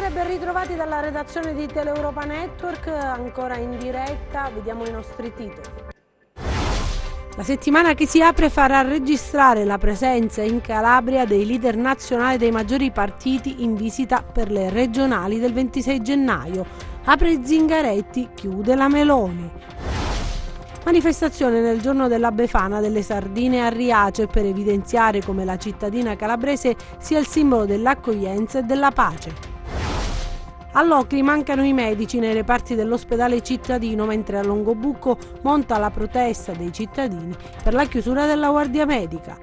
Buonasera e ben ritrovati dalla redazione di Teleeuropa Network, ancora in diretta, vediamo i nostri titoli. La settimana che si apre farà registrare la presenza in Calabria dei leader nazionali dei maggiori partiti in visita per le regionali del 26 gennaio. Apre Zingaretti, chiude la Meloni. Manifestazione nel giorno della Befana delle sardine a Riace per evidenziare come la cittadina calabrese sia il simbolo dell'accoglienza e della pace. All'Ocri mancano i medici nei reparti dell'ospedale cittadino, mentre a Longobucco monta la protesta dei cittadini per la chiusura della guardia medica.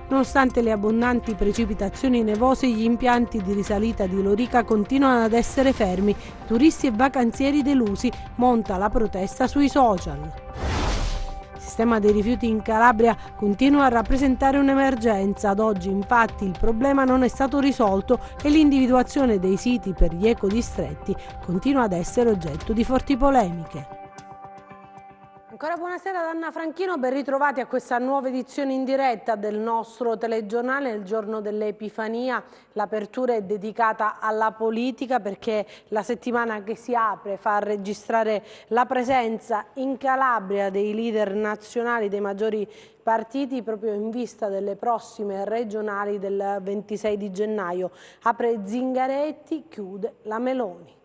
Nonostante le abbondanti precipitazioni nevose, gli impianti di risalita di Lorica continuano ad essere fermi. Turisti e vacanzieri delusi, monta la protesta sui social. Il sistema dei rifiuti in Calabria continua a rappresentare un'emergenza. Ad oggi, infatti, il problema non è stato risolto e l'individuazione dei siti per gli ecodistretti continua ad essere oggetto di forti polemiche. Ancora buonasera da Anna Franchino, ben ritrovati a questa nuova edizione in diretta del nostro telegiornale. Il giorno dell'Epifania l'apertura è dedicata alla politica perché la settimana che si apre fa registrare la presenza in Calabria dei leader nazionali dei maggiori partiti proprio in vista delle prossime regionali del 26 di gennaio. Apre Zingaretti, chiude la Meloni.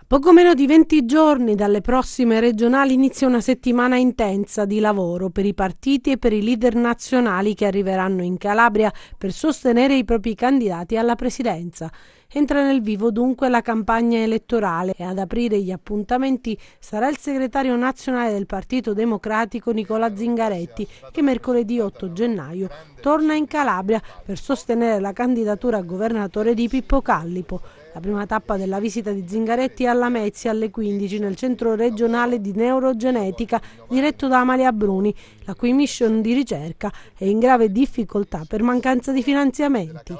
Poco meno di 20 giorni dalle prossime regionali inizia una settimana intensa di lavoro per i partiti e per i leader nazionali che arriveranno in Calabria per sostenere i propri candidati alla presidenza. Entra nel vivo dunque la campagna elettorale e ad aprire gli appuntamenti sarà il segretario nazionale del Partito Democratico Nicola Zingaretti, che mercoledì 8 gennaio torna in Calabria per sostenere la candidatura a governatore di Pippo Callipo. La prima tappa della visita di Zingaretti è a Lamezia alle 15 nel centro regionale di neurogenetica diretto da Amalia Bruni, la cui mission di ricerca è in grave difficoltà per mancanza di finanziamenti.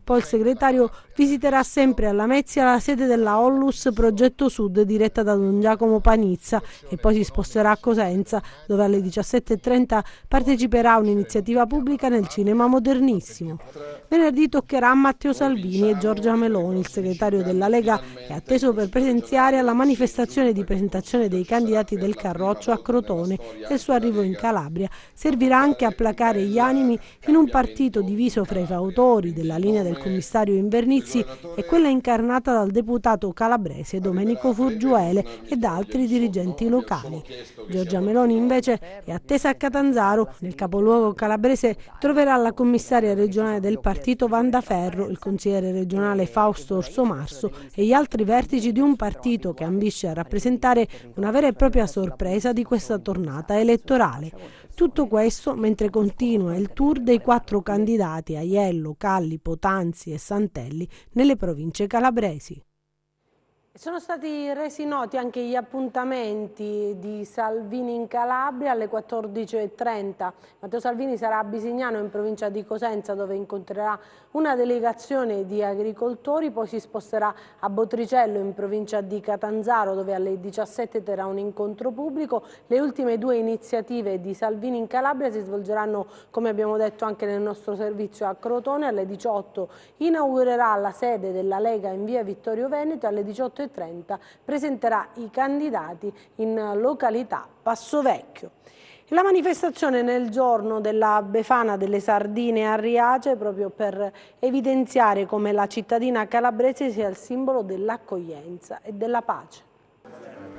Poi il segretario visiterà sempre a Lamezia la sede della Ollus Progetto Sud diretta da Don Giacomo Panizza e poi si sposterà a Cosenza dove alle 17:30 parteciperà a un'iniziativa pubblica nel cinema modernissimo. Venerdì toccherà a Matteo Salvini e Giorgia Meloni. Il segretario della Lega è atteso per presenziare alla manifestazione di presentazione dei candidati del Carroccio a Crotone e il suo arrivo in Calabria servirà anche a placare gli animi in un partito diviso fra i fautori della linea del commissario Invernizzi e quella incarnata dal deputato calabrese Domenico Furgiuele e da altri dirigenti locali. Giorgia Meloni invece è attesa a Catanzaro. Nel capoluogo calabrese troverà la commissaria regionale del partito Wanda Ferro, il consigliere regionale Fausto Orsomarso e gli altri vertici di un partito che ambisce a rappresentare una vera e propria sorpresa di questa tornata elettorale. Tutto questo mentre continua il tour dei 4 candidati Aiello, Callipo, Tanzi e Santelli nelle province calabresi. Sono stati resi noti anche gli appuntamenti di Salvini in Calabria alle 14:30. Matteo Salvini sarà a Bisignano in provincia di Cosenza dove incontrerà una delegazione di agricoltori, poi si sposterà a Botricello in provincia di Catanzaro dove alle 17 terrà un incontro pubblico. Le ultime 2 iniziative di Salvini in Calabria si svolgeranno, come abbiamo detto anche nel nostro servizio, a Crotone. Alle 18 inaugurerà la sede della Lega in via Vittorio Veneto e alle 18:30 presenterà i candidati in località Passovecchio. La manifestazione nel giorno della Befana delle sardine a Riace proprio per evidenziare come la cittadina calabrese sia il simbolo dell'accoglienza e della pace.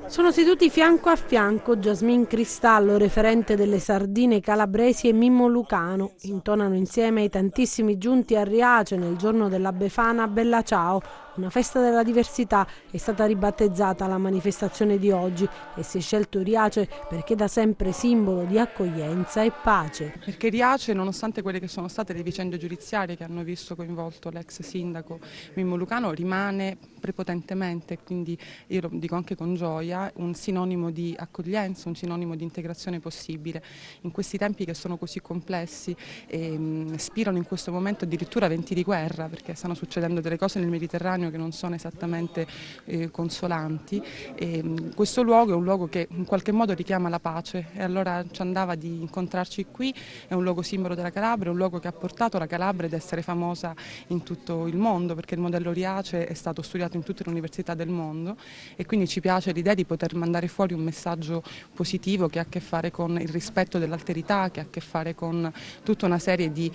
Sono seduti fianco a fianco Jasmin Cristallo, referente delle sardine calabresi, e Mimmo Lucano. Intonano insieme i tantissimi giunti a Riace nel giorno della Befana Bella Ciao. Una festa della diversità è stata ribattezzata la manifestazione di oggi e si è scelto Riace perché da sempre simbolo di accoglienza e pace. Perché Riace, nonostante quelle che sono state le vicende giudiziarie che hanno visto coinvolto l'ex sindaco Mimmo Lucano, rimane prepotentemente, quindi io lo dico anche con gioia, un sinonimo di accoglienza, un sinonimo di integrazione possibile. In questi tempi che sono così complessi e spirano in questo momento addirittura venti di guerra, perché stanno succedendo delle cose nel Mediterraneo che non sono esattamente consolanti. Questo luogo è un luogo che in qualche modo richiama la pace e allora ci andava di incontrarci qui. È un luogo simbolo della Calabria, un luogo che ha portato la Calabria ad essere famosa in tutto il mondo, perché il modello Riace è stato studiato in tutte le università del mondo e quindi ci piace l'idea di poter mandare fuori un messaggio positivo che ha a che fare con il rispetto dell'alterità, che ha a che fare con tutta una serie di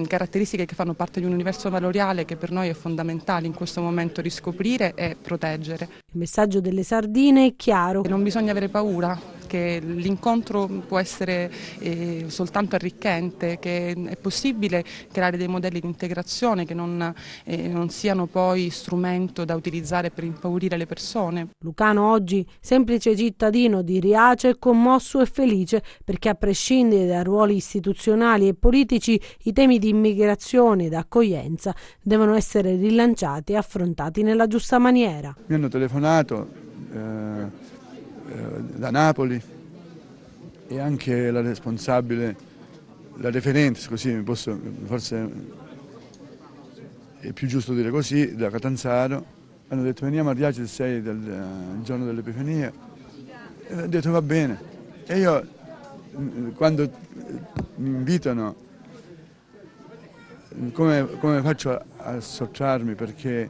caratteristiche che fanno parte di un universo valoriale che per noi è fondamentale in questo momento riscoprire e proteggere. Il messaggio delle sardine è chiaro. Non bisogna avere paura, che l'incontro può essere soltanto arricchente, che è possibile creare dei modelli di integrazione che non siano poi strumento da utilizzare per impaurire le persone. Lucano oggi, semplice cittadino di Riace, è commosso e felice perché a prescindere da ruoli istituzionali e politici i temi di immigrazione ed accoglienza devono essere rilanciati e affrontati nella giusta maniera. Mi hanno telefonato da Napoli e anche la responsabile, la referente, così forse è più giusto dire così, da Catanzaro. Hanno detto veniamo a Riace il 6 del giorno dell'Epifania e ho detto va bene. E io quando mi invitano come faccio a sottrarmi, perché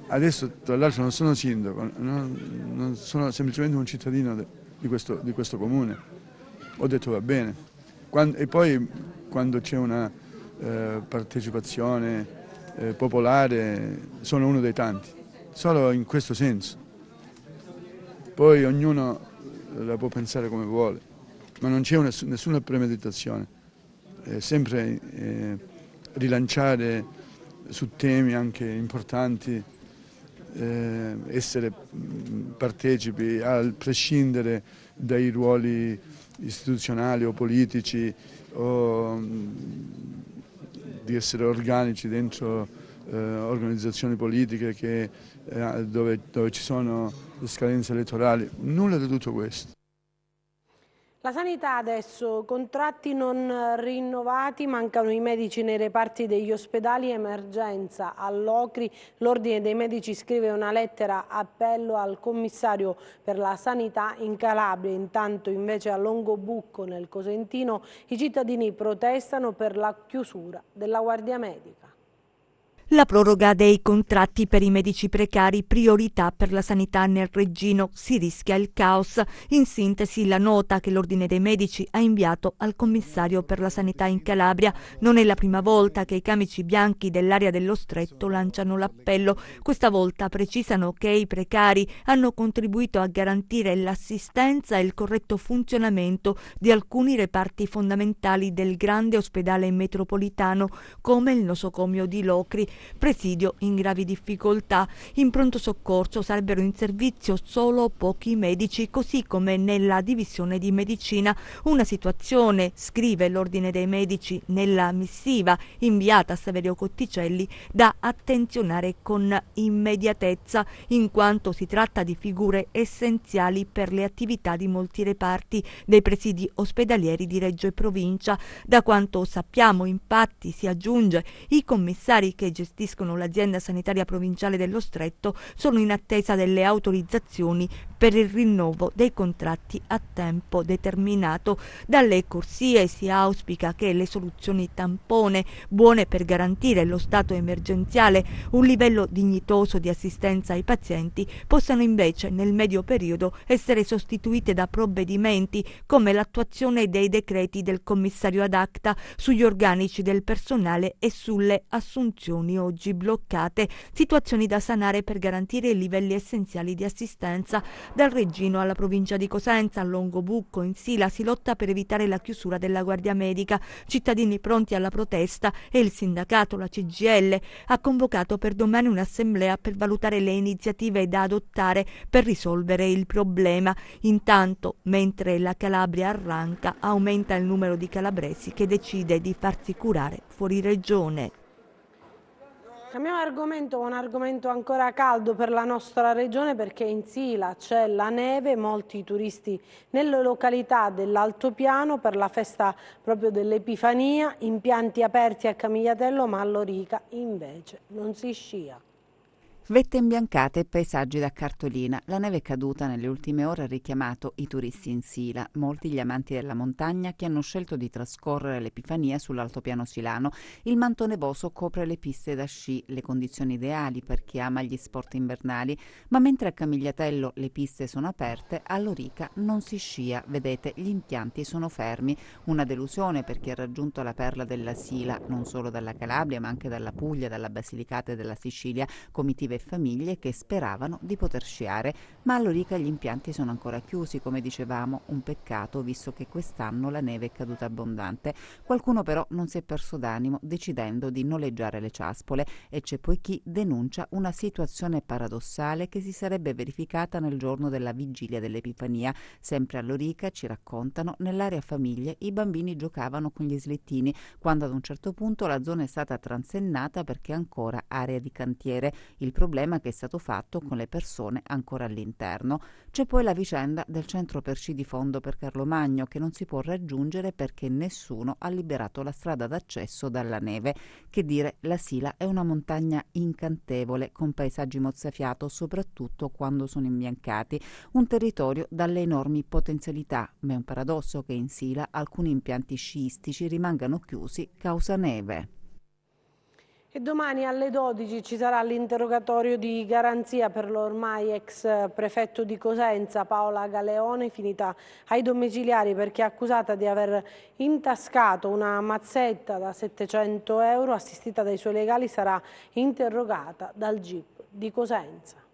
adesso tra l'altro non sono sindaco, non sono semplicemente un cittadino di questo comune. Ho detto va bene. E poi quando c'è una partecipazione popolare sono uno dei tanti, solo in questo senso. Poi ognuno la può pensare come vuole, ma non c'è nessuna premeditazione. È sempre rilanciare su temi anche importanti, essere partecipi a prescindere dai ruoli istituzionali o politici o di essere organici dentro organizzazioni politiche dove ci sono le scadenze elettorali, nulla di tutto questo. La sanità adesso, contratti non rinnovati, mancano i medici nei reparti degli ospedali emergenza. All'Ocri l'Ordine dei Medici scrive una lettera appello al commissario per la sanità in Calabria. Intanto invece a Longobucco nel Cosentino i cittadini protestano per la chiusura della Guardia Medica. La proroga dei contratti per i medici precari, priorità per la sanità nel Reggino, si rischia il caos. In sintesi la nota che l'Ordine dei Medici ha inviato al commissario per la sanità in Calabria. Non è la prima volta che i camici bianchi dell'area dello Stretto lanciano l'appello. Questa volta precisano che i precari hanno contribuito a garantire l'assistenza e il corretto funzionamento di alcuni reparti fondamentali del grande ospedale metropolitano come il nosocomio di Locri, presidio in gravi difficoltà. In pronto soccorso sarebbero in servizio solo pochi medici, così come nella divisione di medicina. Una situazione, scrive l'Ordine dei Medici nella missiva inviata a Saverio Cotticelli, da attenzionare con immediatezza, in quanto si tratta di figure essenziali per le attività di molti reparti dei presidi ospedalieri di Reggio e provincia. Da quanto sappiamo, infatti, si aggiunge, i commissari che gestiscono l'azienda sanitaria provinciale dello Stretto sono in attesa delle autorizzazioni per il rinnovo dei contratti a tempo determinato. Dalle corsie si auspica che le soluzioni tampone, buone per garantire lo stato emergenziale, un livello dignitoso di assistenza ai pazienti, possano invece nel medio periodo essere sostituite da provvedimenti come l'attuazione dei decreti del commissario ad acta sugli organici del personale e sulle assunzioni oggi bloccate, situazioni da sanare per garantire i livelli essenziali di assistenza. Dal Reggino alla provincia di Cosenza, a Longobucco, in Sila, si lotta per evitare la chiusura della Guardia Medica. Cittadini pronti alla protesta e il sindacato, la CGIL, ha convocato per domani un'assemblea per valutare le iniziative da adottare per risolvere il problema. Intanto, mentre la Calabria arranca, aumenta il numero di calabresi che decide di farsi curare fuori regione. Cambiamo argomento, un argomento ancora caldo per la nostra regione, perché in Sila c'è la neve, molti turisti nelle località dell'altopiano per la festa proprio dell'Epifania, impianti aperti a Camigliatello, ma a Lorica invece non si scia. Vette imbiancate e paesaggi da cartolina. La neve caduta nelle ultime ore ha richiamato i turisti in Sila, molti gli amanti della montagna che hanno scelto di trascorrere l'Epifania sull'altopiano silano. Il manto nevoso copre le piste da sci, le condizioni ideali per chi ama gli sport invernali, ma mentre a Camigliatello le piste sono aperte, a Lorica non si scia. Vedete, gli impianti sono fermi. Una delusione per chi ha raggiunto la perla della Sila, non solo dalla Calabria ma anche dalla Puglia, dalla Basilicata e dalla Sicilia, comitive e famiglie che speravano di poter sciare, ma a Lorica gli impianti sono ancora chiusi, come dicevamo, un peccato visto che quest'anno la neve è caduta abbondante. Qualcuno però non si è perso d'animo decidendo di noleggiare le ciaspole e c'è poi chi denuncia una situazione paradossale che si sarebbe verificata nel giorno della vigilia dell'Epifania. Sempre a Lorica, ci raccontano, nell'area famiglie i bambini giocavano con gli slittini quando ad un certo punto la zona è stata transennata perché è ancora area di cantiere. Il problema che è stato fatto con le persone ancora all'interno. C'è poi la vicenda del centro per sci di fondo per Carlomagno che non si può raggiungere perché nessuno ha liberato la strada d'accesso dalla neve. Che dire, la Sila è una montagna incantevole con paesaggi mozzafiato soprattutto quando sono imbiancati, un territorio dalle enormi potenzialità, ma è un paradosso che in Sila alcuni impianti sciistici rimangano chiusi causa neve. E domani alle 12 ci sarà l'interrogatorio di garanzia per l'ormai ex prefetto di Cosenza Paola Galeone, finita ai domiciliari perché è accusata di aver intascato una mazzetta da 700 euro. Assistita dai suoi legali, sarà interrogata dal GIP di Cosenza.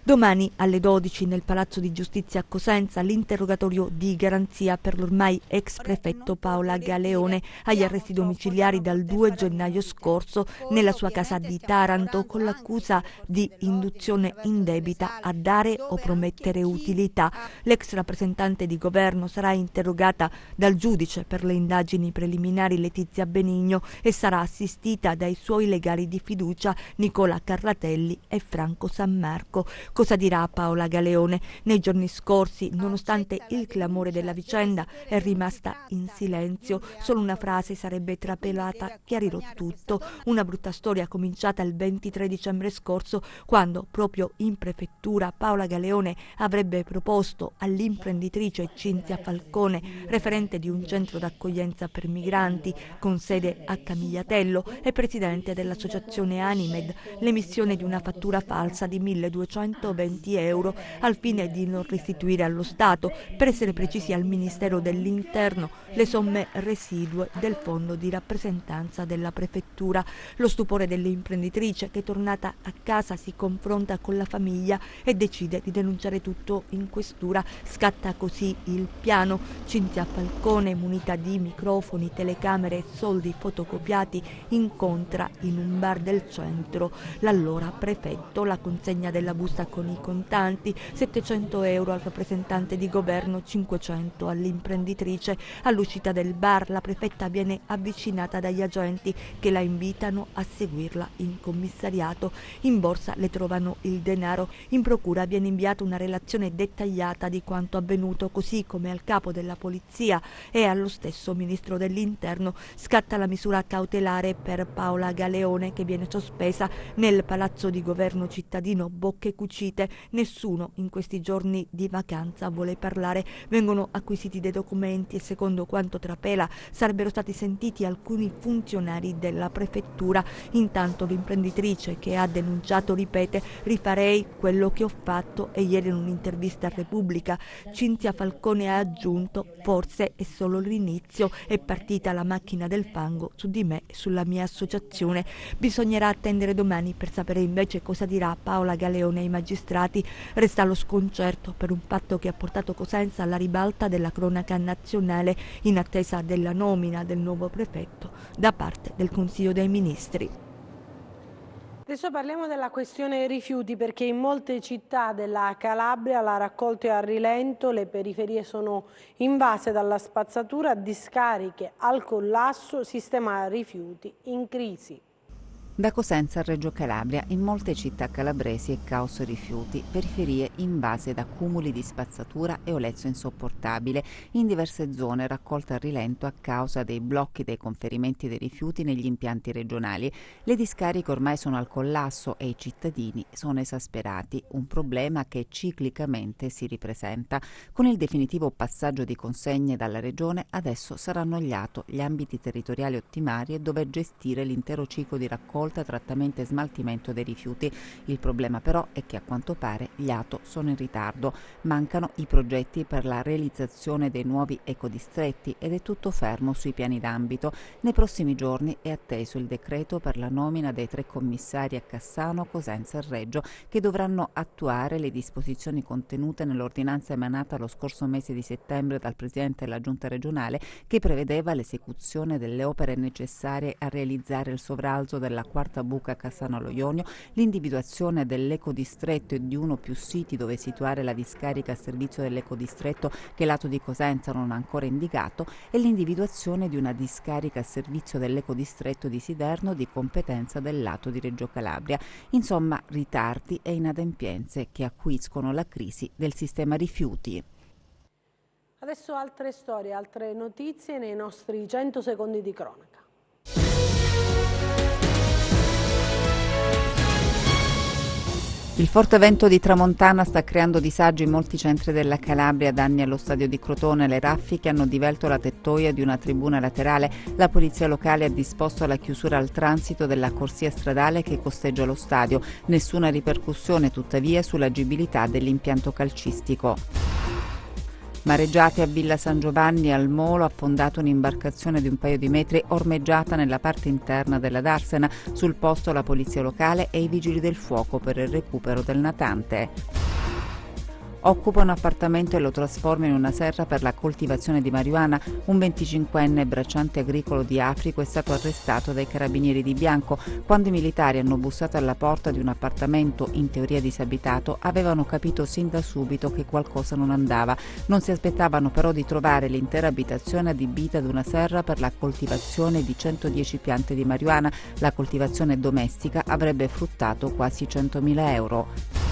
Domani alle 12 nel Palazzo di Giustizia a Cosenza l'interrogatorio di garanzia per l'ormai ex prefetto Paola Galeone agli arresti domiciliari dal 2 gennaio scorso nella sua casa di Taranto con l'accusa di induzione indebita a dare o promettere utilità. L'ex rappresentante di governo sarà interrogata dal giudice per le indagini preliminari Letizia Benigno e sarà assistita dai suoi legali di fiducia Nicola Carratelli e Franco Sammarco. Cosa dirà Paola Galeone? Nei giorni scorsi, nonostante il clamore della vicenda, è rimasta in silenzio. Solo una frase sarebbe trapelata, chiarirò tutto. Una brutta storia cominciata il 23 dicembre scorso, quando proprio in prefettura Paola Galeone avrebbe proposto all'imprenditrice Cinzia Falcone, referente di un centro d'accoglienza per migranti con sede a Camigliatello e presidente dell'associazione Animed, l'emissione di una fattura falsa di 1.220 euro al fine di non restituire allo Stato, per essere precisi al Ministero dell'Interno, le somme residue del fondo di rappresentanza della prefettura. Lo stupore dell'imprenditrice che, tornata a casa, si confronta con la famiglia e decide di denunciare tutto in questura. Scatta così il piano. Cinzia Falcone, munita di microfoni, telecamere e soldi fotocopiati, incontra in un bar del centro l'allora prefetto. La consegna della busta con i contanti, 700 euro al rappresentante di governo, 500 all'imprenditrice. All'uscita del bar la prefetta viene avvicinata dagli agenti che la invitano a seguirla in commissariato. In borsa le trovano il denaro. In procura viene inviata una relazione dettagliata di quanto avvenuto, così come al capo della polizia e allo stesso ministro dell'Interno. Scatta la misura cautelare per Paola Galeone, che viene sospesa nel palazzo di governo cittadino Bocche Cucite. Nessuno in questi giorni di vacanza vuole parlare. Vengono acquisiti dei documenti e, secondo quanto trapela, sarebbero stati sentiti alcuni funzionari della prefettura. Intanto l'imprenditrice, che ha denunciato, ripete: rifarei quello che ho fatto. E ieri in un'intervista a Repubblica Cinzia Falcone ha aggiunto: forse è solo l'inizio, è partita la macchina del fango su di me e sulla mia associazione. Bisognerà attendere domani per sapere invece cosa dirà Paola Galeone ai magistrati. Resta lo sconcerto per un fatto che ha portato Cosenza alla ribalta della cronaca nazionale, in attesa della nomina del nuovo prefetto da parte del Consiglio dei Ministri. Adesso parliamo della questione rifiuti, perché in molte città della Calabria la raccolta è a rilento, le periferie sono invase dalla spazzatura, discariche al collasso, sistema rifiuti in crisi. Da Cosenza a Reggio Calabria, in molte città calabresi è caos rifiuti, periferie invase da cumuli di spazzatura e olezzo insopportabile. In diverse zone raccolta a rilento a causa dei blocchi dei conferimenti dei rifiuti negli impianti regionali. Le discariche ormai sono al collasso e i cittadini sono esasperati, un problema che ciclicamente si ripresenta. Con il definitivo passaggio di consegne dalla Regione, adesso saranno annoiato gli ambiti territoriali ottimali e dove gestire l'intero ciclo di raccolta, trattamento e smaltimento dei rifiuti. Il problema però è che a quanto pare gli ATO sono in ritardo, mancano i progetti per la realizzazione dei nuovi ecodistretti ed è tutto fermo sui piani d'ambito. Nei prossimi giorni è atteso il decreto per la nomina dei 3 commissari a Cassano, Cosenza e Reggio che dovranno attuare le disposizioni contenute nell'ordinanza emanata lo scorso mese di settembre dal Presidente della Giunta regionale che prevedeva l'esecuzione delle opere necessarie a realizzare il sovralzo della quarta buca Cassano allo Ionio, l'individuazione dell'ecodistretto e di uno o più siti dove situare la discarica a servizio dell'ecodistretto che lato di Cosenza non ha ancora indicato e l'individuazione di una discarica a servizio dell'ecodistretto di Siderno di competenza del lato di Reggio Calabria. Insomma, ritardi e inadempienze che acuiscono la crisi del sistema rifiuti. Adesso altre storie, altre notizie nei nostri 100 secondi di cronaca. Il forte vento di tramontana sta creando disagi in molti centri della Calabria. Danni allo stadio di Crotone. Le raffiche hanno divelto la tettoia di una tribuna laterale. La polizia locale ha disposto la chiusura al transito della corsia stradale che costeggia lo stadio. Nessuna ripercussione tuttavia sull'agibilità dell'impianto calcistico. Mareggiate a Villa San Giovanni al Molo, affondato un'imbarcazione di un paio di metri ormeggiata nella parte interna della darsena. Sul posto la polizia locale e i vigili del fuoco per il recupero del natante. Occupa un appartamento e lo trasforma in una serra per la coltivazione di marijuana. Un 25enne bracciante agricolo di Africo è stato arrestato dai carabinieri di Bianco. Quando i militari hanno bussato alla porta di un appartamento in teoria disabitato, avevano capito sin da subito che qualcosa non andava. Non si aspettavano però di trovare l'intera abitazione adibita ad una serra per la coltivazione di 110 piante di marijuana. La coltivazione domestica avrebbe fruttato quasi 100.000 euro.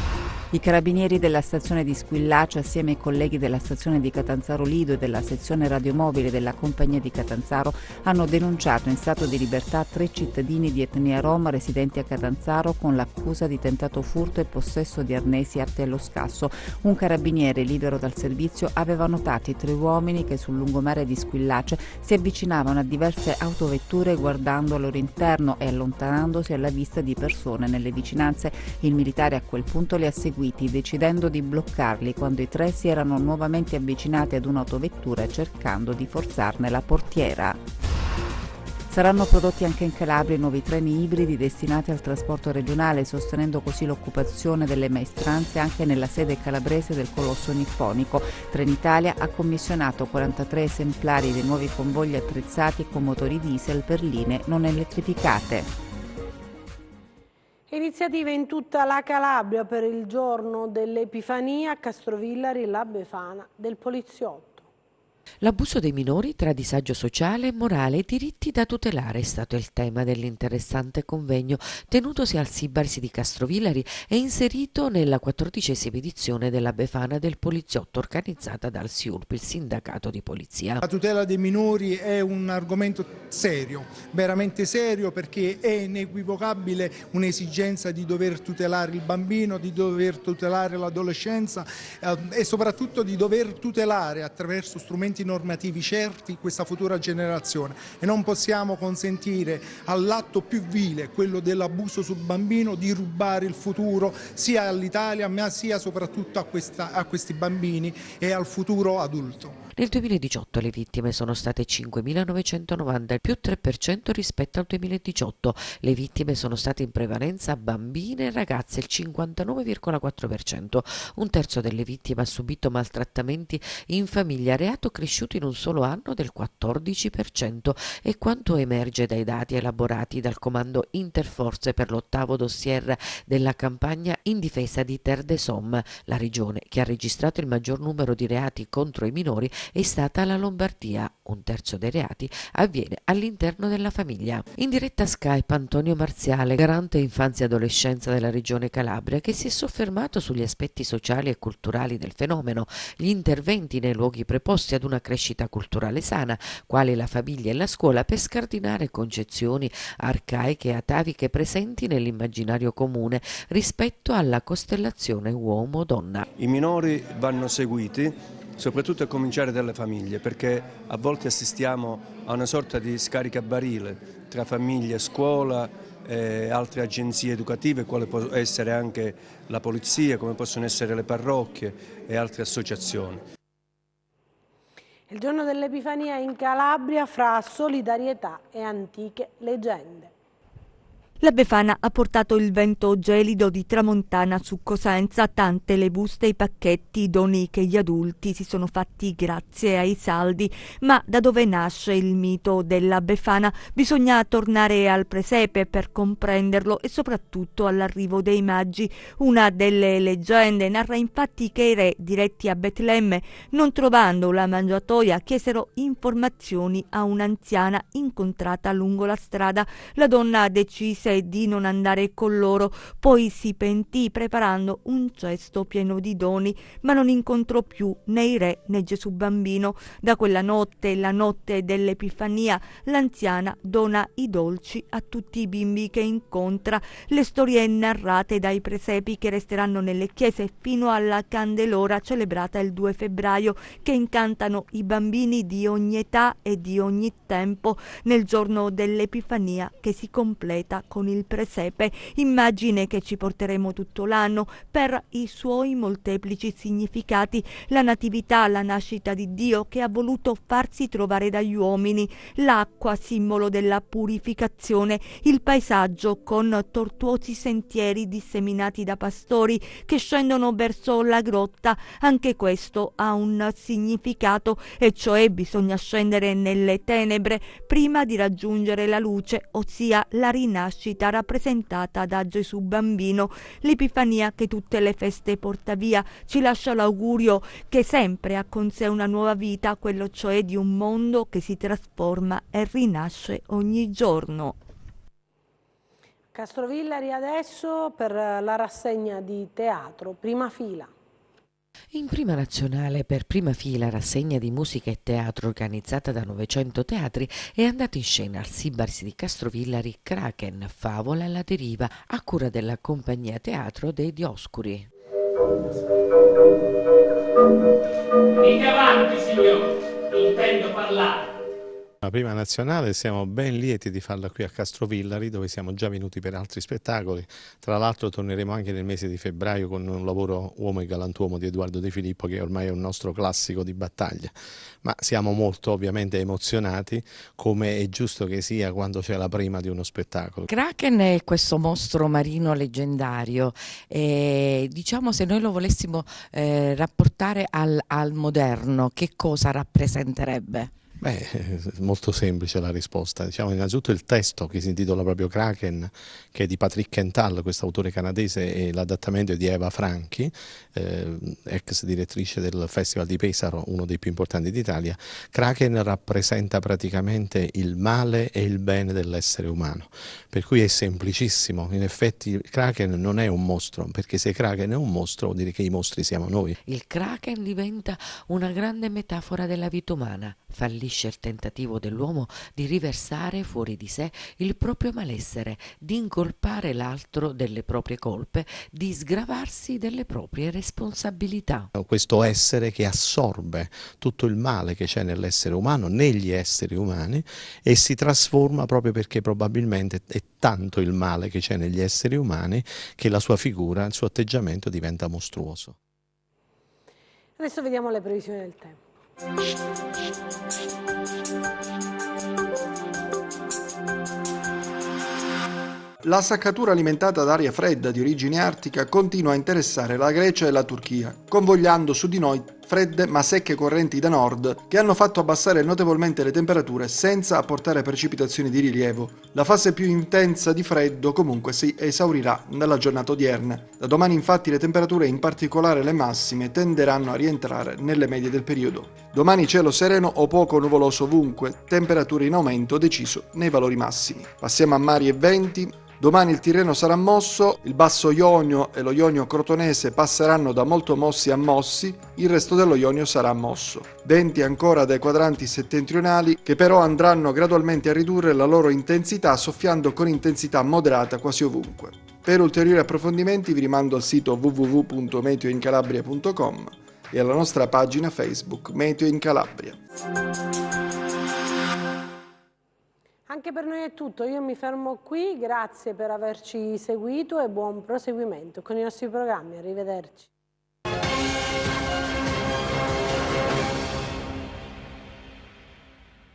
I carabinieri della stazione di Squillace, assieme ai colleghi della stazione di Catanzaro Lido e della sezione radiomobile della compagnia di Catanzaro, hanno denunciato in stato di libertà 3 cittadini di etnia rom residenti a Catanzaro con l'accusa di tentato furto e possesso di arnesi atti allo scasso. Un carabiniere libero dal servizio aveva notato i 3 uomini che sul lungomare di Squillace si avvicinavano a diverse autovetture guardando al loro interno e allontanandosi alla vista di persone nelle vicinanze. Il militare a quel punto li ha seguiti, decidendo di bloccarli quando i 3 si erano nuovamente avvicinati ad un'autovettura cercando di forzarne la portiera. Saranno prodotti anche in Calabria nuovi treni ibridi destinati al trasporto regionale, sostenendo così l'occupazione delle maestranze anche nella sede calabrese del colosso nipponico. Trenitalia ha commissionato 43 esemplari dei nuovi convogli attrezzati con motori diesel per linee non elettrificate. Iniziative in tutta la Calabria per il giorno dell'Epifania a Castrovillari, la Befana del poliziotto. L'abuso dei minori tra disagio sociale, morale e diritti da tutelare è stato il tema dell'interessante convegno tenutosi al Sibars di Castrovillari e inserito nella 14ª edizione della Befana del poliziotto organizzata dal SIULP, il sindacato di polizia. La tutela dei minori è un argomento serio, veramente serio, perché è inequivocabile un'esigenza di dover tutelare il bambino, di dover tutelare l'adolescenza e soprattutto di dover tutelare attraverso strumenti normativi certi questa futura generazione, e non possiamo consentire all'atto più vile, quello dell'abuso sul bambino, di rubare il futuro sia all'Italia ma sia soprattutto a questi bambini e al futuro adulto. Nel 2018 le vittime sono state 5.990, più 3% rispetto al 2018. Le vittime sono state in prevalenza bambine e ragazze, il 59,4%. Un terzo delle vittime ha subito maltrattamenti in famiglia, reato cresciuto in un solo anno del 14%, e quanto emerge dai dati elaborati dal Comando Interforze per l'8º dossier della campagna in difesa di Terre de Somme, la regione che ha registrato il maggior numero di reati contro i minori è stata la Lombardia. 1/3 dei reati avviene all'interno della famiglia. In diretta Skype Antonio Marziale, garante infanzia e adolescenza della regione Calabria, che si è soffermato sugli aspetti sociali e culturali del fenomeno, gli interventi nei luoghi preposti ad una crescita culturale sana, quali la famiglia e la scuola, per scardinare concezioni arcaiche e ataviche presenti nell'immaginario comune rispetto alla costellazione uomo-donna. I minori vanno seguiti, soprattutto a cominciare dalle famiglie, perché a volte assistiamo a una sorta di scaricabarile tra famiglia, scuola e altre agenzie educative, quale può essere anche la polizia, come possono essere le parrocchie e altre associazioni. Il giorno dell'Epifania in Calabria fra solidarietà e antiche leggende. La Befana ha portato il vento gelido di tramontana su Cosenza, tante le buste, i pacchetti, i doni che gli adulti si sono fatti grazie ai saldi. Ma da dove nasce il mito della Befana? Bisogna tornare al presepe per comprenderlo e soprattutto all'arrivo dei magi. Una delle leggende narra infatti che i re diretti a Betlemme, non trovando la mangiatoia, chiesero informazioni a un'anziana incontrata lungo la strada. La donna decise di non andare con loro, poi si pentì preparando un cesto pieno di doni, ma non incontrò più né i re né Gesù bambino. Da quella notte, la notte dell'Epifania, l'anziana dona i dolci a tutti i bimbi che incontra. Le storie narrate dai presepi che resteranno nelle chiese fino alla Candelora celebrata il 2 febbraio, che incantano i bambini di ogni età e di ogni tempo nel giorno dell'Epifania, che si completa con il presepe, immagine che ci porteremo tutto l'anno per i suoi molteplici significati. La natività, la nascita di Dio che ha voluto farsi trovare dagli uomini, l'acqua simbolo della purificazione, il paesaggio con tortuosi sentieri disseminati da pastori che scendono verso la grotta. Anche questo ha un significato, e cioè bisogna scendere nelle tenebre prima di raggiungere la luce, ossia la rinascita rappresentata da Gesù bambino. L'Epifania che tutte le feste porta via ci lascia l'augurio che sempre ha con sé una nuova vita, quello cioè di un mondo che si trasforma e rinasce ogni giorno. Castrovillari adesso per la rassegna di teatro Prima Fila. In Prima Nazionale, per Prima Fila, rassegna di musica e teatro organizzata da 900 teatri, è andato in scena al Sibars di Castrovillari Kraken, Favola alla deriva, a cura della compagnia teatro dei Dioscuri. Venite avanti, signori, intendo parlare. La Prima Nazionale siamo ben lieti di farla qui a Castrovillari, dove siamo già venuti per altri spettacoli. Tra l'altro torneremo anche nel mese di febbraio con un lavoro Uomo e Galantuomo di Edoardo De Filippo, che ormai è un nostro classico di battaglia. Ma siamo molto ovviamente emozionati, come è giusto che sia quando c'è la prima di uno spettacolo. Kraken è questo mostro marino leggendario, diciamo, se noi lo volessimo rapportare al moderno, che cosa rappresenterebbe? Beh, molto semplice la risposta. Diciamo innanzitutto il testo, che si intitola proprio Kraken, che è di Patrick Kental, questo autore canadese, e l'adattamento è di Eva Franchi, ex direttrice del Festival di Pesaro, uno dei più importanti d'Italia. Kraken rappresenta praticamente il male e il bene dell'essere umano, per cui è semplicissimo. In effetti Kraken non è un mostro, perché se Kraken è un mostro vuol dire che i mostri siamo noi. Il Kraken diventa una grande metafora della vita umana. Fallisce il tentativo dell'uomo di riversare fuori di sé il proprio malessere, di incolpare l'altro delle proprie colpe, di sgravarsi delle proprie responsabilità. Questo essere che assorbe tutto il male che c'è nell'essere umano, negli esseri umani, e si trasforma proprio perché probabilmente è tanto il male che c'è negli esseri umani che la sua figura, il suo atteggiamento diventa mostruoso. Adesso vediamo le previsioni del tempo. La saccatura alimentata da aria fredda di origine artica continua a interessare la Grecia e la Turchia, convogliando su di noi fredde ma secche correnti da nord che hanno fatto abbassare notevolmente le temperature senza apportare precipitazioni di rilievo. La fase più intensa di freddo comunque si esaurirà nella giornata odierna. Da domani infatti le temperature, in particolare le massime, tenderanno a rientrare nelle medie del periodo. Domani cielo sereno o poco nuvoloso ovunque, temperature in aumento deciso nei valori massimi. Passiamo a mari e venti. Domani il Tirreno sarà mosso, il Basso Ionio e lo Ionio Crotonese passeranno da molto mossi a mossi, il resto dello Ionio sarà mosso. Venti ancora dai quadranti settentrionali che però andranno gradualmente a ridurre la loro intensità, soffiando con intensità moderata quasi ovunque. Per ulteriori approfondimenti vi rimando al sito www.meteoincalabria.com e alla nostra pagina Facebook Meteo in Calabria. Anche per noi è tutto, io mi fermo qui, grazie per averci seguito e buon proseguimento con i nostri programmi, arrivederci.